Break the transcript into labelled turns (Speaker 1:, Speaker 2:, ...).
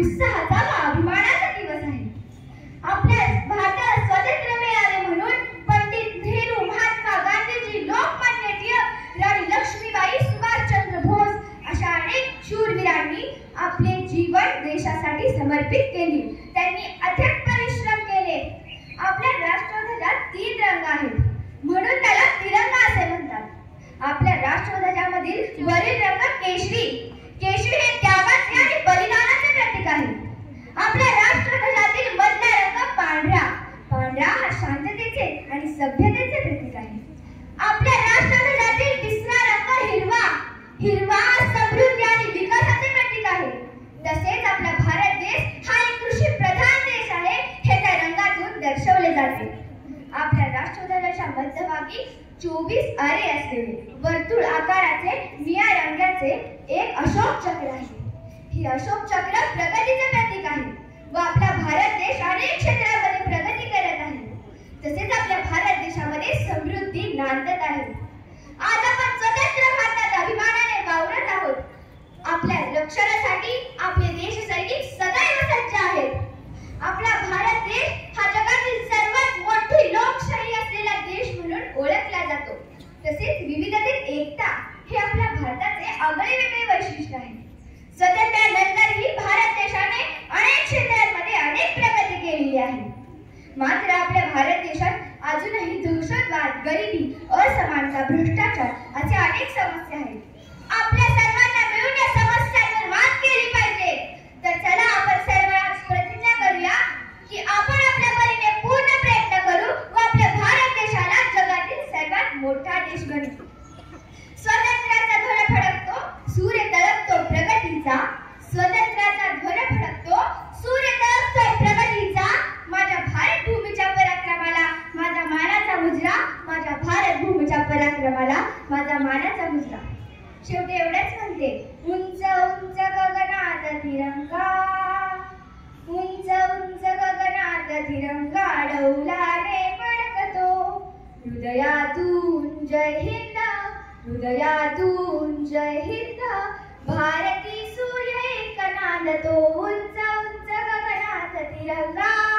Speaker 1: उत्साहाचा व अभिमानाचा दिवस आहे. आपल्या भारताला स्वातंत्र्य मिळाले म्हणून पंडित नेहरू, महात्मा गांधीजी, लोकमान्य टिळक, राणी लक्ष्मीबाई, सुभाषचंद्र बोस अशा अनेक शूरवीरांनी आपले जीवन देशासाठी समर्पित केले. त्यांनी अथक परिश्रम केले. आपल्या राष्ट्रध्वजात 3 रंग आहेत म्हणून त्याला तिरंगा असे म्हणतात. आपल्या राष्ट्रध्वजामधील वरील रंग केशरी. केशरी हे त्यागाचे आणि बलिदानाचे प्रतीक आहे. आपल्या राष्ट्रध्वजातील मधला रंग पांढरा. पांढरा हा शांततेचे आणि सभ्यतेचे प्रतीक आहे. आपल्या राष्ट्रध्वजातील तिसरा रंग हिरवा. हिरवा समृद्धी आणि विकासाचे प्रतीक आहे. तसेच आपला भारत देश हा एक कृषी प्रधान देश आहे हे त्या रंगातून दर्शवले जाते. आपल्या राष्ट्रध्वजाच्या मध्यभागी 24 आरे असलेले वर्तुळ आकाराचे निळ्या रंगाचे एक अशोक चक्र आहे. हे अशोक चक्र प्रगतीचे प्रतीक आहे व आपला भारत देश अनेक क्षेत्रांमध्ये प्रगती करत आहे. तसेच आपल्या भारत देशामध्ये समृद्धी नांदत आहे. आज आपण स्वतंत्र भारतात अभिमानाने वावरत आहोत. आपल्या रक्षणासाठी आपले देश सैनिक सदैव सज्ज आहेत. आपला भारत देश हा जगातील सर्वात मोठी लोकशाही असलेला देश म्हणून ओळखला जातो. तसेच विविधतेत एकता हे आपल्या भारताचे आगळेवेगळे वैशिष्ट्य आहे. स्वातंत्र्यानंतरही भारत देशाने अनेक क्षेत्रांमध्ये अनेक प्रगती केलेली आहे. मात्र आपल्या भारत देशात अजूनही दहशतवाद, गरिबी, असमानता, भ्रष्टाचार असे अनेक समस्या आहेत. आपल्या सर्वांना मिळून या समस्यांवर मात केली पाहिजे. तर चला आपण सर्व आज प्रतिज्ञा करूया की आपण आपल्या परीने पूर्ण प्रयत्न करू व आपल्या भारत देशाला जगातील सर्वात मोठा देश बनवू. स्वातंत्र्याचा ध्वज फडकतो, सूर्य तळपतो प्रगतीचा. स्वातंत्र्याचा ध्वज फडकतो, सूर्य तळपतो प्रगतीचा. माझ्या भारत भूमीच्या पराक्रमाला माझा मानाचा मुजरा. माझ्या भारत भूमीच्या पराक्रमाला माझा मानाचा मुजरा. शेवटी एवढेच म्हणते, उंच उंच गगनात तिरंगा, उंच उंच गगनात तिरंगा डौलाने फडकतो. हृदयातून जय हिंद, हृदयातून जय हिंद. भारती सूर्य एक नांदतो. उंच उंच गगनात तिरंगा.